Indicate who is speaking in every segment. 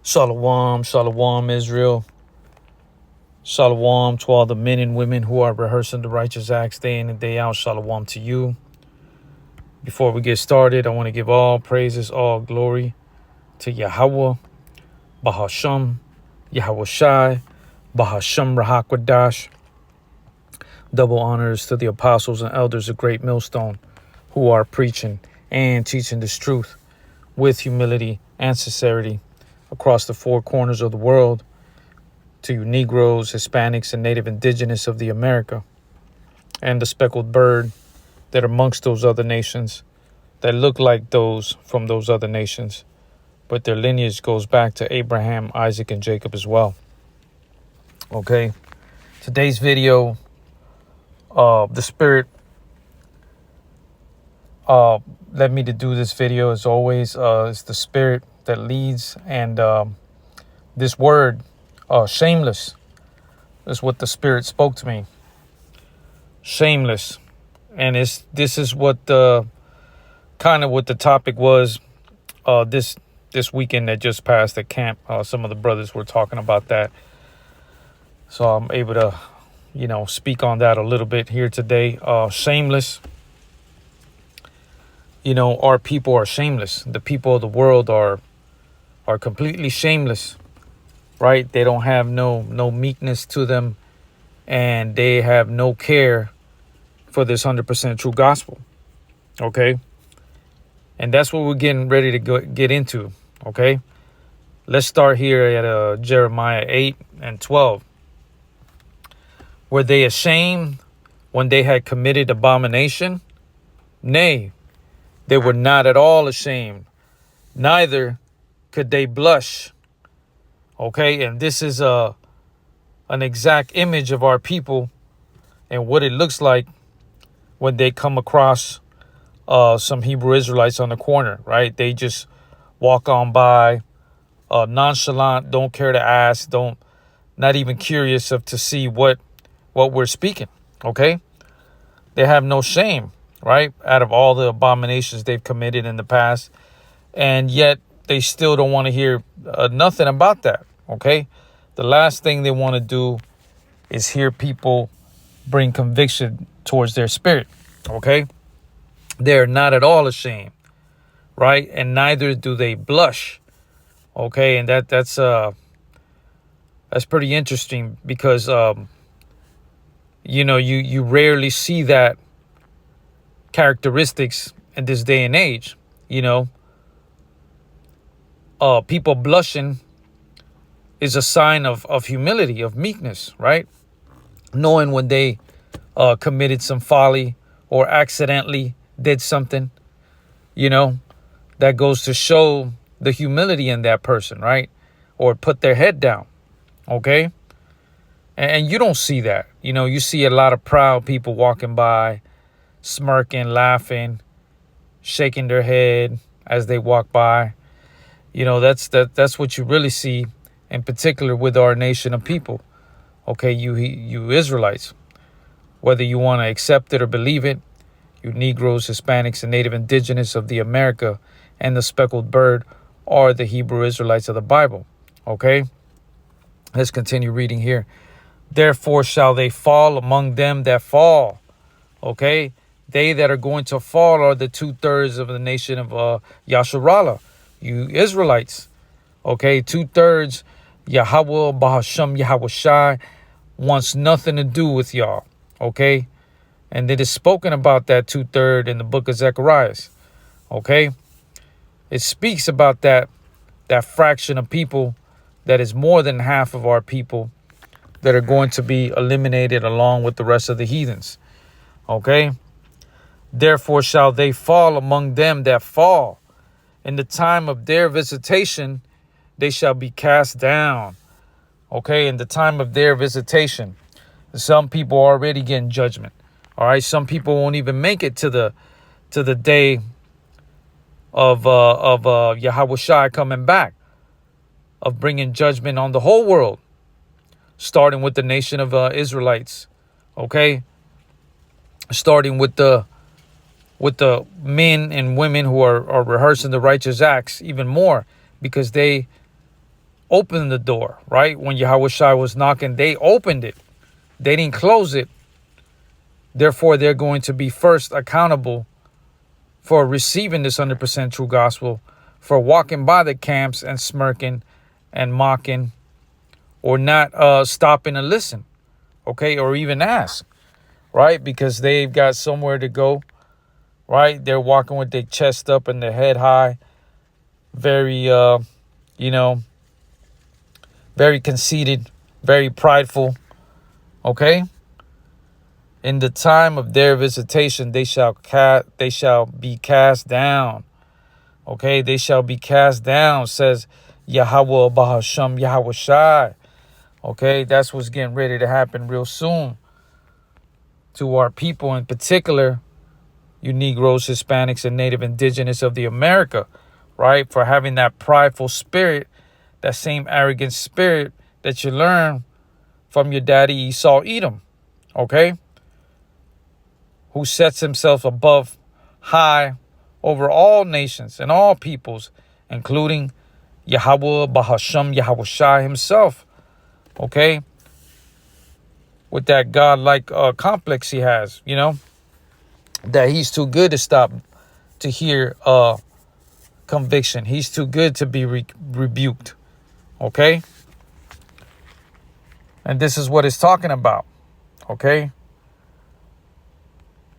Speaker 1: Shalom, shalom, Israel. Shalom to all the men and women who are rehearsing the righteous acts day in and day out. Shalom to you. Before we get started, I want to give all praises, all glory to Yahweh, Bahasham, Yahweh Shai, Bahasham Rahakwadash. Double honors to the apostles and elders of Great Millstone who are preaching and teaching this truth with humility and sincerity across the four corners of the world, to you Negroes, Hispanics, and Native Indigenous of the America, and the speckled bird that are amongst those other nations that look like those from those other nations, but their lineage goes back to Abraham, Isaac, and Jacob as well. Okay, today's video, the Spirit led me to do this video. As always, it's the Spirit that leads, and this word, shameless, is what the Spirit spoke to me. Shameless. And this is what the kind of what the topic was this weekend that just passed at camp. Some of the brothers were talking about that, so I'm able to speak on that a little bit here today. Shameless. Our people are shameless. The people of the world are completely shameless, right? They don't have no meekness to them, and they have no care for this 100% true gospel. Okay, and that's what we're getting ready to get into. Okay, let's start here at Jeremiah 8:12. Were they ashamed when they had committed abomination? Nay, they were not at all ashamed, neither could they blush. Okay, and this is an exact image of our people and what it looks like when they come across some Hebrew Israelites on the corner, right? They just walk on by, nonchalant, don't care to ask, not even curious to see what we're speaking. Okay, they have no shame, right, out of all the abominations they've committed in the past, and yet they still don't want to hear nothing about that. Okay, the last thing they want to do is hear people bring conviction towards their spirit. Okay, they're not at all ashamed, right, and neither do they blush. Okay, and that's pretty interesting because you rarely see that characteristics in this day and age. People blushing is a sign of humility, of meekness, right? Knowing when they committed some folly or accidentally did something, that goes to show the humility in that person, right? Or put their head down, okay? And you don't see that. You see a lot of proud people walking by, smirking, laughing, shaking their head as they walk by. That's what you really see, in particular with our nation of people. Okay, you Israelites, whether you want to accept it or believe it, you Negroes, Hispanics, and Native Indigenous of the America, and the speckled bird are the Hebrew Israelites of the Bible. Okay, let's continue reading here. Therefore shall they fall among them that fall. Okay, they that are going to fall are the 2/3 of the nation of Yasharallah, you Israelites. Okay, 2/3 Yahweh, Bahasham, Yahweh Shai wants nothing to do with y'all. Okay, and it is spoken about that 2/3 in the book of Zechariah. Okay, it speaks about that fraction of people that is more than half of our people that are going to be eliminated along with the rest of the heathens. Okay, therefore shall they fall among them that fall. In the time of their visitation, they shall be cast down. Okay, in the time of their visitation, some people are already getting judgment. All right, some people won't even make it to the day of Yahweh Shai coming back, of bringing judgment on the whole world, starting with the nation of Israelites. Okay, starting with the men and women who are rehearsing the righteous acts even more, because they opened the door, right? When Yahweh Shai was knocking, they opened it. They didn't close it. Therefore, they're going to be first accountable for receiving this 100% true gospel, for walking by the camps and smirking and mocking, or not stopping to listen, okay, or even ask, right? Because they've got somewhere to go, right? They're walking with their chest up and their head high, very, very conceited, very prideful, okay? In the time of their visitation, they shall be cast down. Okay, they shall be cast down, says Yahweh Bahasham Yahweh Shai. Okay, that's what's getting ready to happen real soon to our people, in particular, you Negroes, Hispanics, and Native Indigenous of the America, right? For having that prideful spirit, that same arrogant spirit that you learn from your daddy Esau Edom, okay? Who sets himself above high over all nations and all peoples, including Yahweh Bahasham Yahweh Shai himself, okay? With that godlike complex he has, that he's too good to stop to hear conviction. He's too good to be rebuked, okay? And this is what it's talking about, okay?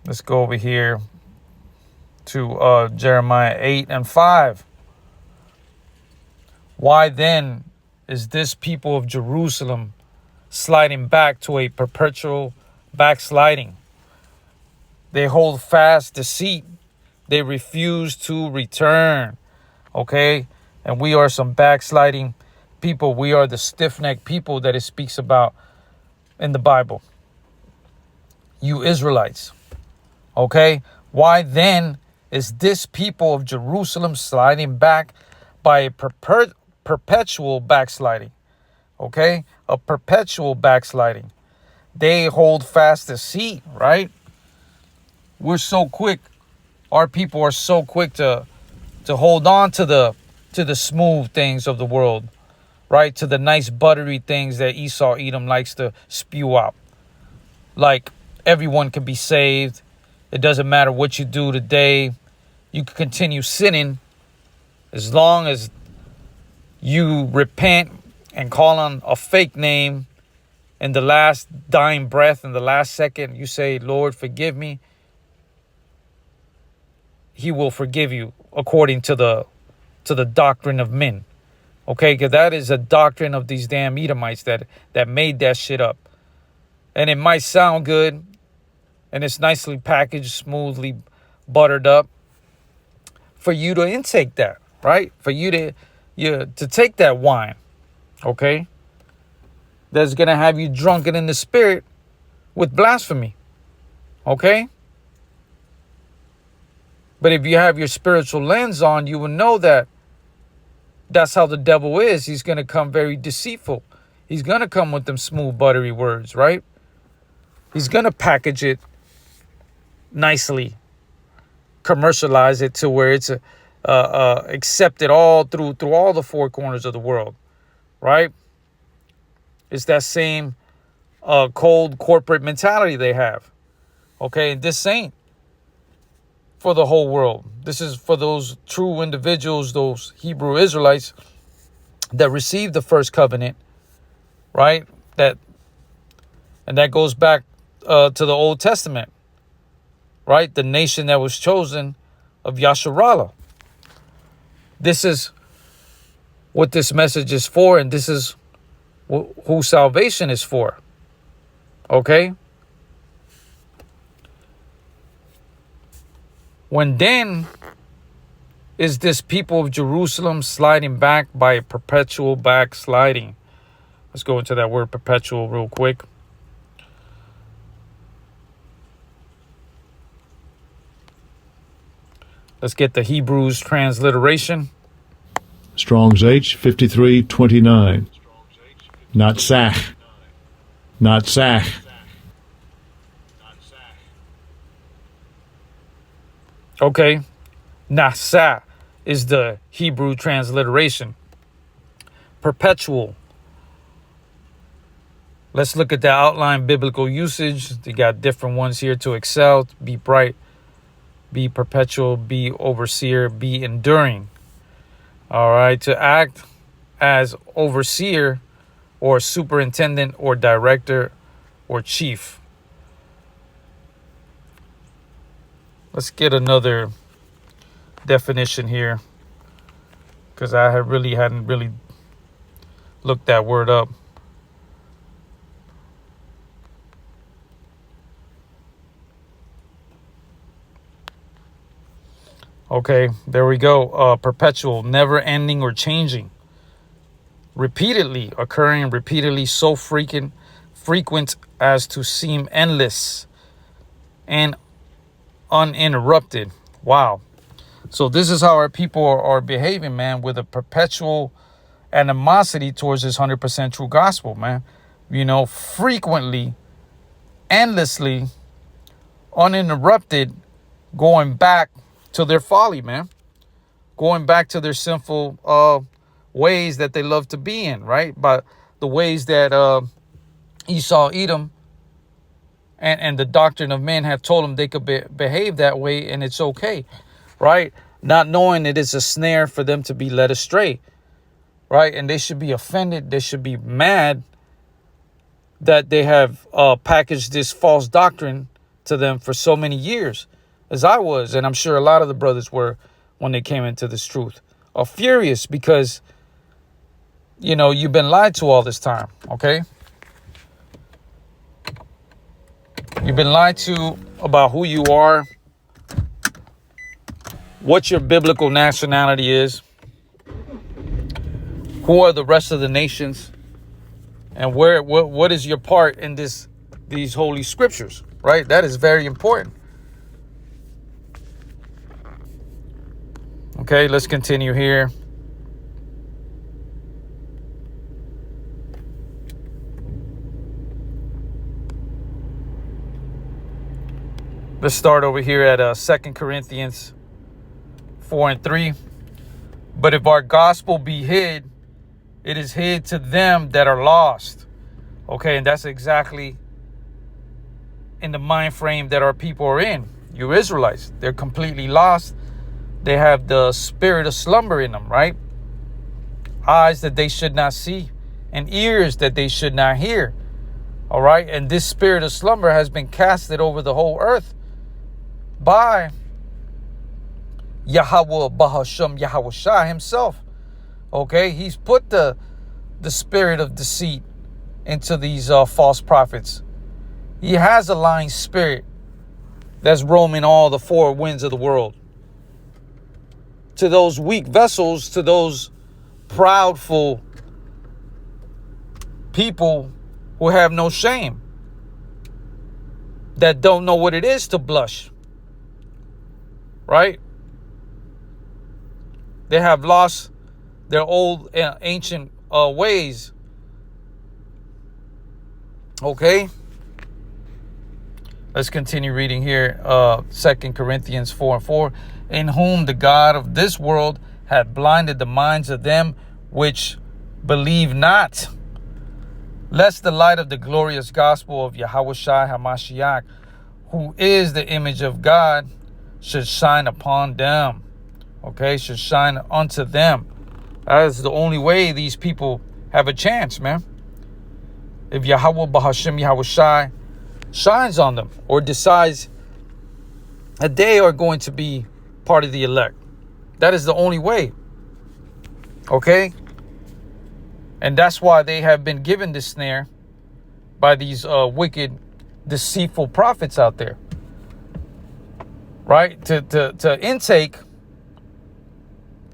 Speaker 1: Let's go over here to Jeremiah 8:5. Why then is this people of Jerusalem sliding back to a perpetual backsliding? They hold fast deceit. They refuse to return. Okay? And we are some backsliding people. We are the stiff-necked people that it speaks about in the Bible. You Israelites. Okay? Why then is this people of Jerusalem sliding back by a perpetual backsliding? Okay? A perpetual backsliding. They hold fast deceit, right? We're so quick. Our people are so quick to hold on to the smooth things of the world, right? To the nice buttery things that Esau Edom likes to spew out. Like everyone can be saved. It doesn't matter what you do today. You can continue sinning as long as you repent and call on a fake name in the last dying breath, in the last second, you say, Lord, forgive me. He will forgive you according to the doctrine of men. Okay, because that is a doctrine of these damn Edomites that made that shit up. And it might sound good, and it's nicely packaged, smoothly buttered up for you to intake that, right? For you to take that wine, okay? That's going to have you drunken in the spirit with blasphemy, okay? But if you have your spiritual lens on, you will know that that's how the devil is. He's going to come very deceitful. He's going to come with them smooth, buttery words, right? He's going to package it nicely, commercialize it to where it's accepted all through all the four corners of the world, right? It's that same cold corporate mentality they have, okay? And this ain't for the whole world. This is for those true individuals, those Hebrew Israelites that received the first covenant, right? That goes back to the Old Testament, right? The nation that was chosen of Yasharallah. This is what this message is for, and this is who salvation is for, okay? When then is this people of Jerusalem sliding back by a perpetual backsliding? Let's go into that word perpetual real quick. Let's get the Hebrews transliteration.
Speaker 2: Strong's H 5329. Not Sach. Not Sach.
Speaker 1: Okay. Nasa is the Hebrew transliteration. perpetual. Let's look at the outline biblical usage. They got different ones here: to excel, be bright, be perpetual, be overseer, be enduring. All right, to act as overseer or superintendent or director or chief. Let's get another definition here, because I hadn't really looked that word up. Okay, there we go. Perpetual, never ending or changing. Repeatedly occurring, repeatedly so frequent as to seem endless and uninterrupted. Wow. So this is how our people are behaving, man, with a perpetual animosity towards this 100% true gospel, man. You know, frequently, endlessly, uninterrupted, going back to their folly, man. Going back to their sinful ways that they love to be in, right? But the ways that Esau, Edom, and the doctrine of men have told them they could behave that way, and it's okay, right? Not knowing it is a snare for them to be led astray, right? And they should be offended. They should be mad that they have packaged this false doctrine to them for so many years, as I was, and I'm sure a lot of the brothers were when they came into this truth, are furious because, you know, you've been lied to all this time, okay? You've been lied to about who you are, what your biblical nationality is, who are the rest of the nations, and what is your part in these holy scriptures, right? That is very important. Okay, let's continue here. Let's start over here at 2 Corinthians 4:3. But if our gospel be hid, it is hid to them that are lost. Okay, and that's exactly in the mind frame that our people are in. You Israelites, they're completely lost. They have the spirit of slumber in them, right? Eyes that they should not see and ears that they should not hear. All right, and this spirit of slumber has been casted over the whole earth by Yahweh Bahasham Yahweh Shai himself. Okay, he's put the spirit of deceit into these false prophets. He has a lying spirit that's roaming all the four winds of the world. To those weak vessels, to those proudful people who have no shame, that don't know what it is to blush. Right? They have lost their old ancient ways. Okay? Let's continue reading here. 2 Corinthians 4:4. In whom the God of this world hath blinded the minds of them which believe not, lest the light of the glorious gospel of Yahweh Shai HaMashiach, who is the image of God, should shine upon them. Okay, should shine unto them. That is the only way these people have a chance, man. If Yahweh Bahasham Yahweh Shai shines on them, or decides that they are going to be part of the elect. That is the only way. Okay? And that's why they have been given this snare by these wicked, deceitful prophets out there. Right? To intake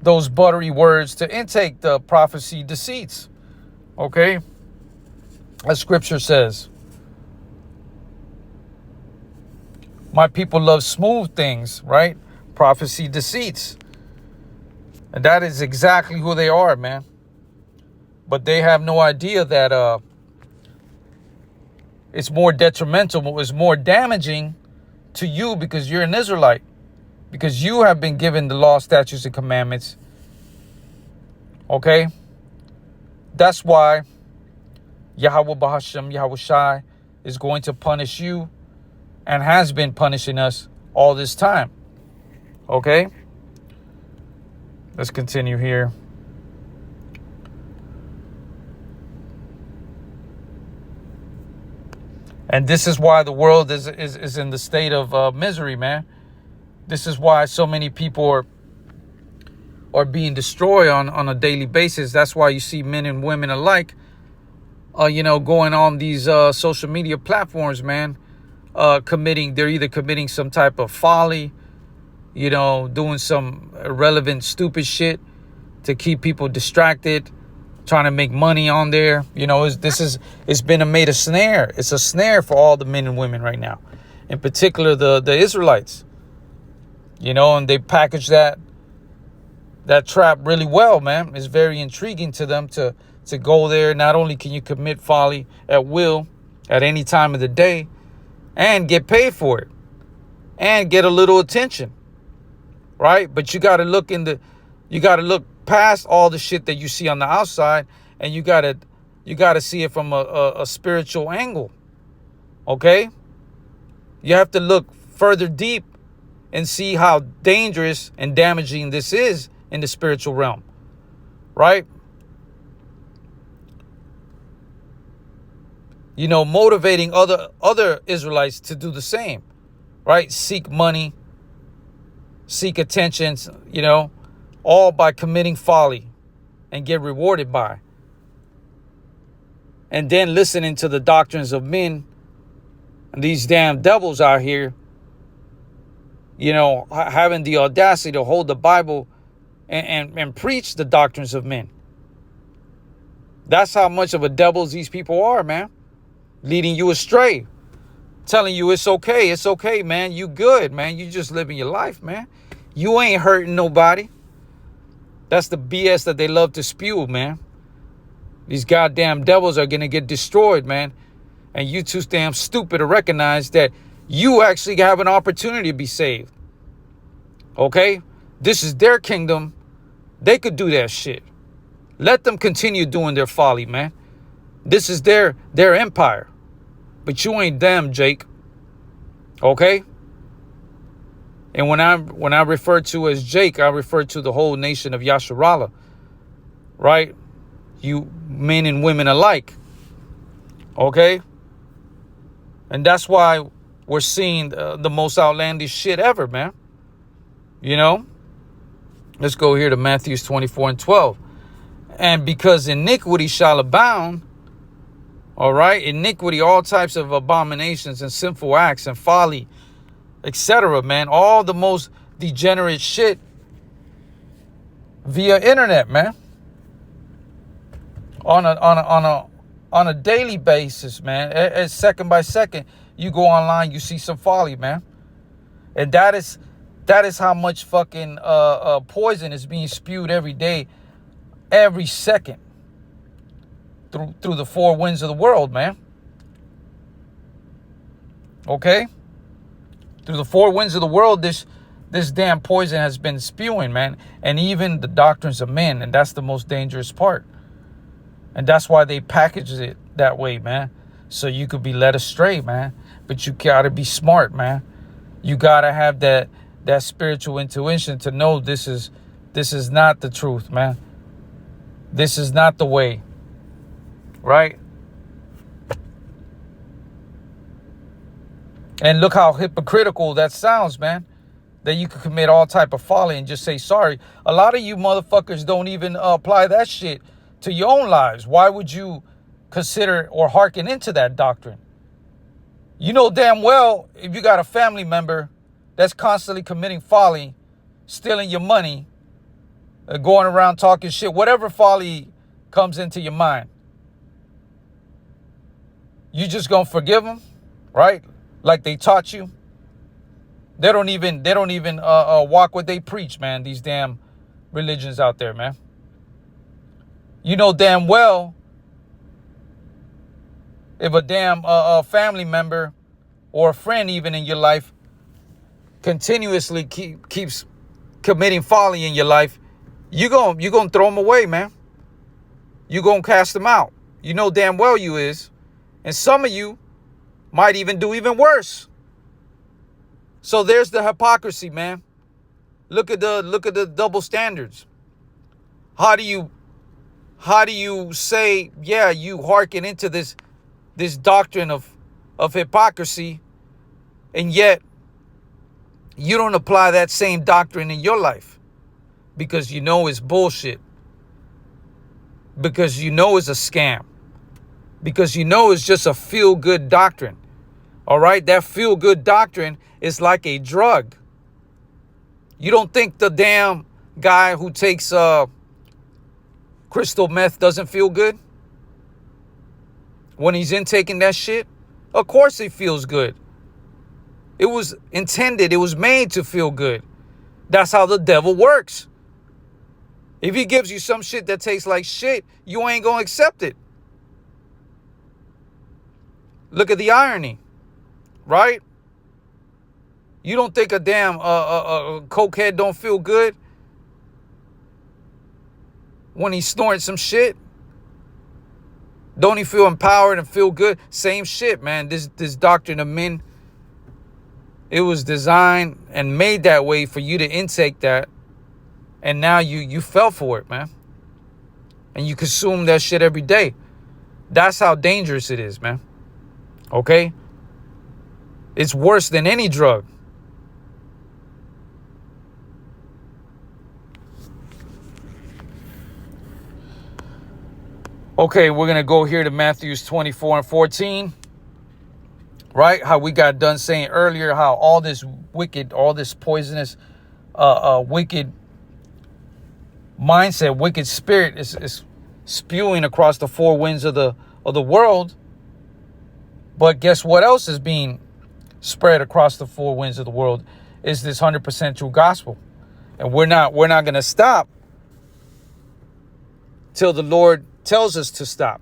Speaker 1: those buttery words, to intake the prophecy deceits. Okay? As scripture says, my people love smooth things, right? Prophecy deceits. And that is exactly who they are, man. But they have no idea that it's more detrimental, it's more damaging to you because you're an Israelite. Because you have been given the law, statutes, and commandments. Okay? That's why Yahweh Bahashem, Yahweh Shai is going to punish you and has been punishing us all this time. Okay? Let's continue here. And this is why the world is in the state of misery, man. This is why so many people are being destroyed on a daily basis. That's why you see men and women alike, going on these social media platforms, man, they're either committing some type of folly, doing some irrelevant, stupid shit to keep people distracted, trying to make money on there. It's been made a snare. It's a snare for all the men and women right now, in particular the Israelites. And they package that trap really well, man. It's very intriguing to them to go there. Not only can you commit folly at will at any time of the day and get paid for it and get a little attention, right? But you got to look past all the shit that you see on the outside, and you got to see it from a spiritual angle. Okay? You have to look further deep and see how dangerous and damaging this is in the spiritual realm, right? Motivating other Israelites to do the same, right? Seek money, seek attention, all by committing folly and get rewarded by. And then listening to the doctrines of men, and these damn devils out here, having the audacity to hold the Bible and preach the doctrines of men. That's how much of a devils these people are, man. Leading you astray. Telling you it's okay, man. You good, man. You just living your life, man. You ain't hurting nobody. That's the BS that they love to spew, man. These goddamn devils are going to get destroyed, man. And you too damn stupid to recognize that you actually have an opportunity to be saved. Okay? This is their kingdom. They could do that shit. Let them continue doing their folly, man. This is their empire. But you ain't them, Jake. Okay? And when I refer to as Jake, I refer to the whole nation of Yasharallah. Right? You men and women alike. Okay? And that's why we're seeing the most outlandish shit ever, man. Let's go here to Matthew 24:12. And because iniquity shall abound, all right, iniquity, all types of abominations and sinful acts and folly, etc., man, all the most degenerate shit via internet, man. On a daily basis, man. Second by second, you go online, you see some folly, man. And that is how much fucking poison is being spewed every day, every second, through the four winds of the world, man. Okay? Through the four winds of the world, this damn poison has been spewing, man. And even the doctrines of men, and that's the most dangerous part. And that's why they package it that way, man. So you could be led astray, man. But you gotta be smart, man. You gotta have that spiritual intuition to know this is not the truth, man. This is not the way. Right? And look how hypocritical that sounds, man. That you could commit all type of folly and just say sorry. A lot of you motherfuckers don't even apply that shit to your own lives. Why would you consider or hearken into that doctrine? You know damn well if you got a family member that's constantly committing folly, stealing your money, going around talking shit, whatever folly comes into your mind, you just gonna forgive them, right? Like they taught you. They don't even walk what they preach, man. These damn religions out there, man. You know damn well if a damn family member or a friend even in your life continuously keeps committing folly in your life, you gonna throw them away, man. you going to cast them out. You know damn well you is. And some of you might even do even worse. So there's the hypocrisy, man. Look at the double standards. How do you say, yeah, you hearken into this doctrine of hypocrisy, and yet you don't apply that same doctrine in your life because you know it's bullshit, because you know it's a scam, because you know it's just a feel-good doctrine. All right, that feel-good doctrine is like a drug. You don't think the damn guy who takes crystal meth doesn't feel good when he's intaking that shit? Of course it feels good. It was intended, it was made to feel good. That's how the devil works. If he gives you some shit that tastes like shit, you ain't gonna accept it. Look at the irony, right? You don't think a damn cokehead don't feel good when he's snoring some shit? Don't he feel empowered and feel good? Same shit, man. This doctrine of men, it was designed and made that way for you to intake that. And now you fell for it, man. And you consume that shit every day. That's how dangerous it is, man. Okay? It's worse than any drug. Okay, we're going to go here to Matthew 24 and 14. Right? How we got done saying earlier how all this wicked, all this poisonous, wicked mindset, wicked spirit is spewing across the four winds of the world. But guess what else is being spread across the four winds of the world is this 100% true gospel. And we're not going to stop till the Lord tells us to stop.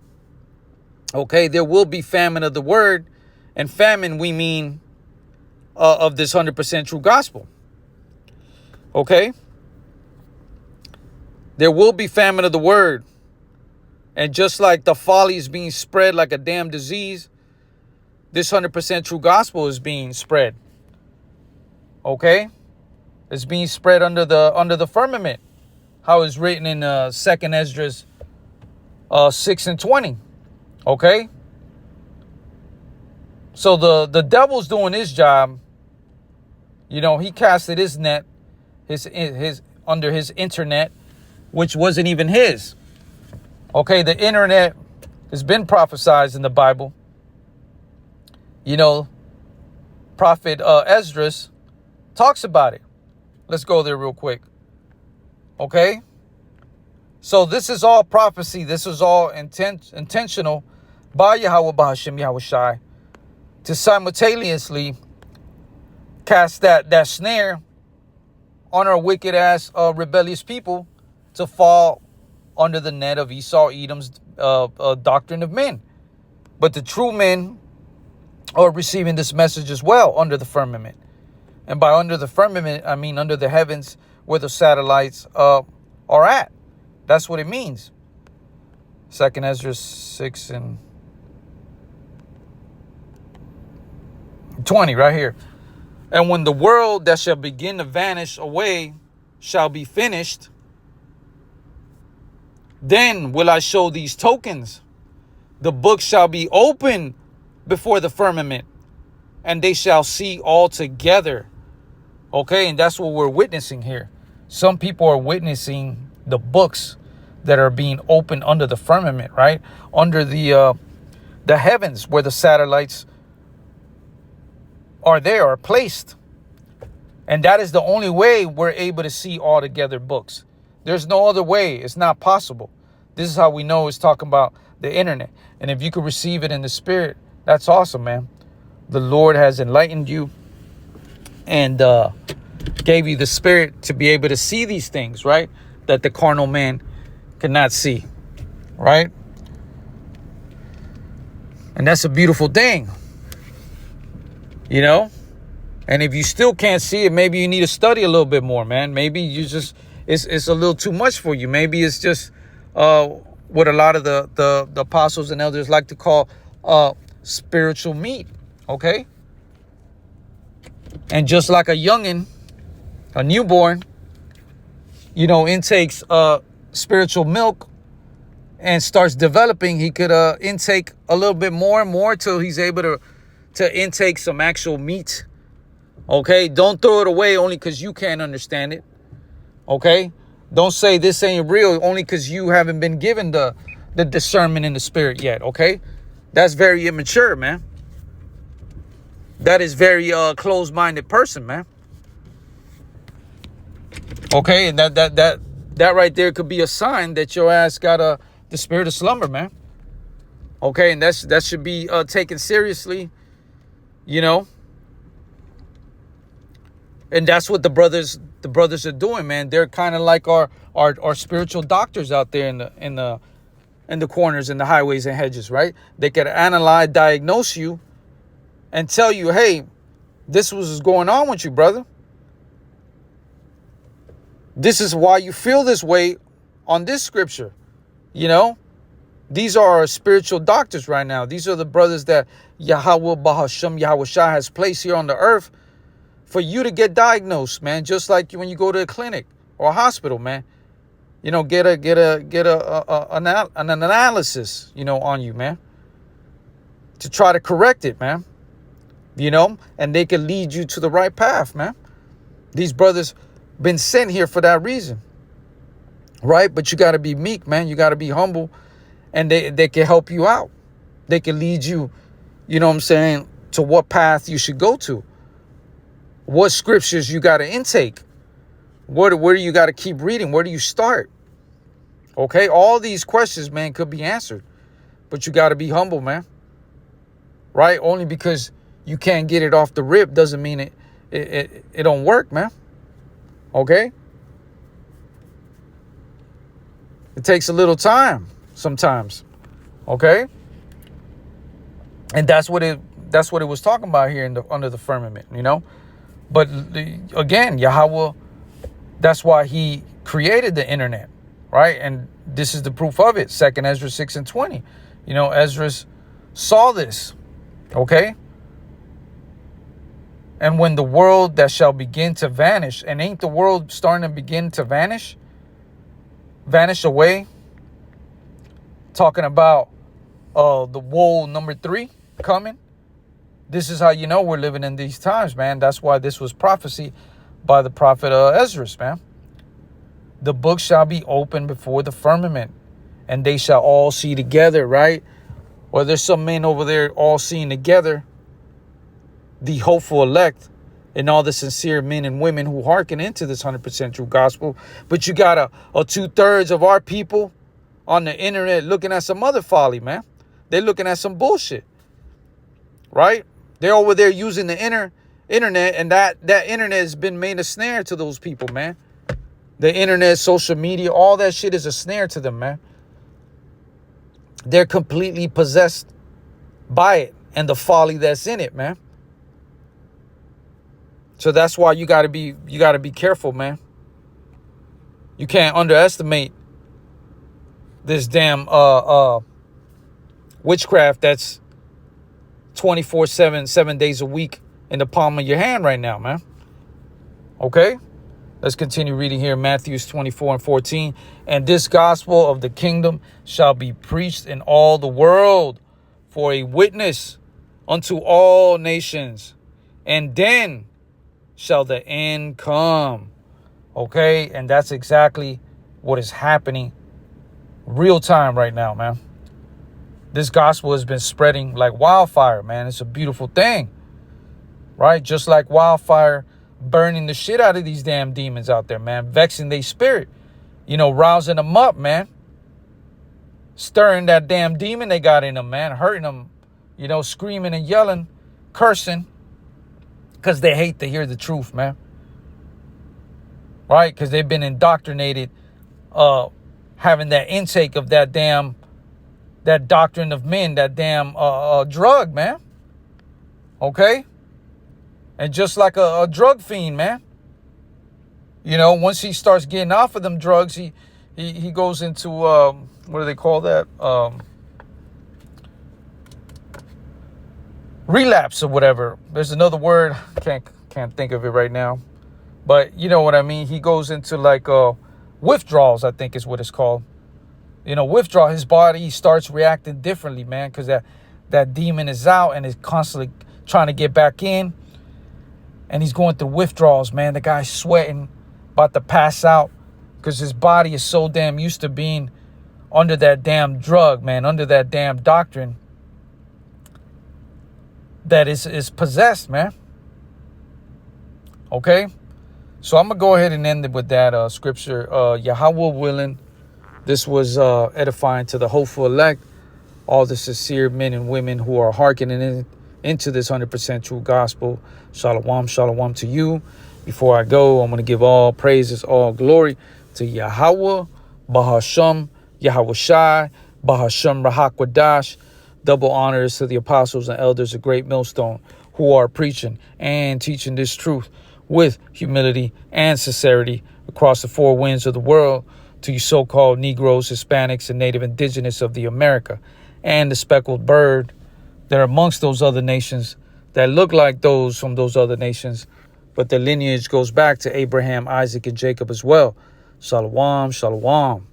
Speaker 1: Okay, there will be famine of the word, and famine we mean of this 100% true gospel. Okay, there will be famine of the word, and just like the folly is being spread like a damn disease, this 100% true gospel is being spread. Okay, it's being spread under the firmament, how it's written in 2nd Esdras 6 and 20. Okay, so the devil's doing his job. You know, he casted his net, his under his internet, which wasn't even his. Okay, the internet has been prophesied in the Bible. You know, Prophet Esdras talks about it. Let's go there real quick. Okay, so this is all prophecy. This is all intentional by Yahweh Bahashim Yahweh Shai to simultaneously cast that snare on our wicked ass rebellious people to fall under the net of Esau Edom's doctrine of men. But the true men are receiving this message as well under the firmament. And by under the firmament, I mean under the heavens where the satellites are at. That's what it means. 2nd Ezra 6 and 20 right here. And when the world that shall begin to vanish away shall be finished, then will I show these tokens. The book shall be open before the firmament, and they shall see all together. Okay, and that's what we're witnessing here. Some people are witnessing the books that are being opened under the firmament, right? Under the heavens where the satellites are placed. And that is the only way we're able to see all together books. There's no other way. It's not possible. This is how we know it's talking about the internet. And if you could receive it in the spirit, that's awesome, man. The Lord has enlightened you and gave you the spirit to be able to see these things, right? That the carnal man cannot see, right? And that's a beautiful thing, you know? And if you still can't see it, maybe you need to study a little bit more, man. Maybe you just, it's a little too much for you. Maybe it's just what a lot of the apostles and elders like to call spiritual meat. Okay. And just like a youngin, a newborn, intakes spiritual milk and starts developing, he could intake a little bit more and more till he's able to intake some actual meat. Okay, don't throw it away only because you can't understand it. Okay, don't say this ain't real only because you haven't been given the discernment in the spirit yet. Okay, that's very immature, man. That is very closed-minded person, man. Okay, and that right there could be a sign that your ass got the spirit of slumber, man. Okay, and that should be taken seriously, And that's what the brothers are doing, man. They're kind of like our spiritual doctors out there in the corners and the highways and hedges, right? They could analyze, diagnose you, and tell you, hey, this was going on with you, brother. This is why you feel this way on this scripture. These are our spiritual doctors right now. These are the brothers that Yahweh Bahasham Yahweh Shah has placed here on the earth for you to get diagnosed, man. Just like when you go to a clinic or a hospital, man. Get an analysis, on you, man, to try to correct it, man. And they can lead you to the right path, man. These brothers been sent here for that reason, right? But you got to be meek, man. You got to be humble, and they can help you out. They can lead you, to what path you should go to, what scriptures you got to intake, where do you got to keep reading, where do you start? Okay, all these questions, man, could be answered, but you got to be humble, man. Right? Only because you can't get it off the rip doesn't mean it don't work, man. Okay? It takes a little time sometimes. Okay? And that's what it was talking about here under the firmament, But again, Yahweh, that's why he created the internet, right? And this is the proof of it. 2nd Ezra 6:20. Ezra saw this. Okay? And when the world that shall begin to vanish, and ain't the world starting to begin to vanish away? Talking about the woe number 3 coming. This is how you know we're living in these times, man. That's why this was prophecy by the prophet Ezra, man. The book shall be opened before the firmament, and they shall all see together, right? Or there's some men over there all seeing together, the hopeful elect, and all the sincere men and women who hearken into this 100% true gospel. But you got a 2/3 of our people on the internet looking at some other folly, man. They're looking at some bullshit, right? They're over there using the internet, and that internet has been made a snare to those people, man. The internet, social media, all that shit is a snare to them, man. They're completely possessed by it and the folly that's in it, man. So that's why you gotta be careful, man. You can't underestimate this damn witchcraft that's 24/7, 7 days a week in the palm of your hand right now, man. Okay? Let's continue reading here. Matthew 24:14. And this gospel of the kingdom shall be preached in all the world for a witness unto all nations. And then shall the end come. Okay? And that's exactly what is happening real time right now, man. This gospel has been spreading like wildfire, man. It's a beautiful thing, right? Just like wildfire burning the shit out of these damn demons out there, man. Vexing their spirit, rousing them up, man. Stirring that damn demon they got in them, man. Hurting them, screaming and yelling, cursing, because they hate to hear the truth, man. Right? Because they've been indoctrinated, having that intake of that doctrine of men, that damn drug, man. Okay? And just like a drug fiend, man. Once he starts getting off of them drugs, he he goes into what do they call that? Relapse or whatever. There's another word. Can't think of it right now. But you know what I mean? He goes into like withdrawals, I think is what it's called. Withdrawal. His body starts reacting differently, man, because that demon is out and is constantly trying to get back in. And he's going through withdrawals, man. The guy's sweating, about to pass out, because his body is so damn used to being under that damn drug, man, under that damn doctrine, that is possessed, man. Okay? So I'm going to go ahead and end it with that scripture. Yahweh willing, this was edifying to the hopeful elect, all the sincere men and women who are hearkening into this 100% true gospel. Shalom, shalom to you. Before I go, I'm going to give all praises, all glory to Yahweh, Bahasham, Yahweh Shai, Bahasham Rahakwadash. Double honors to the apostles and elders of Great Millstone who are preaching and teaching this truth with humility and sincerity across the four winds of the world, to you so-called Negroes, Hispanics, and Native Indigenous of the America, and the speckled bird that are amongst those other nations that look like those from those other nations, but their lineage goes back to Abraham, Isaac, and Jacob as well. Shalom, shalom.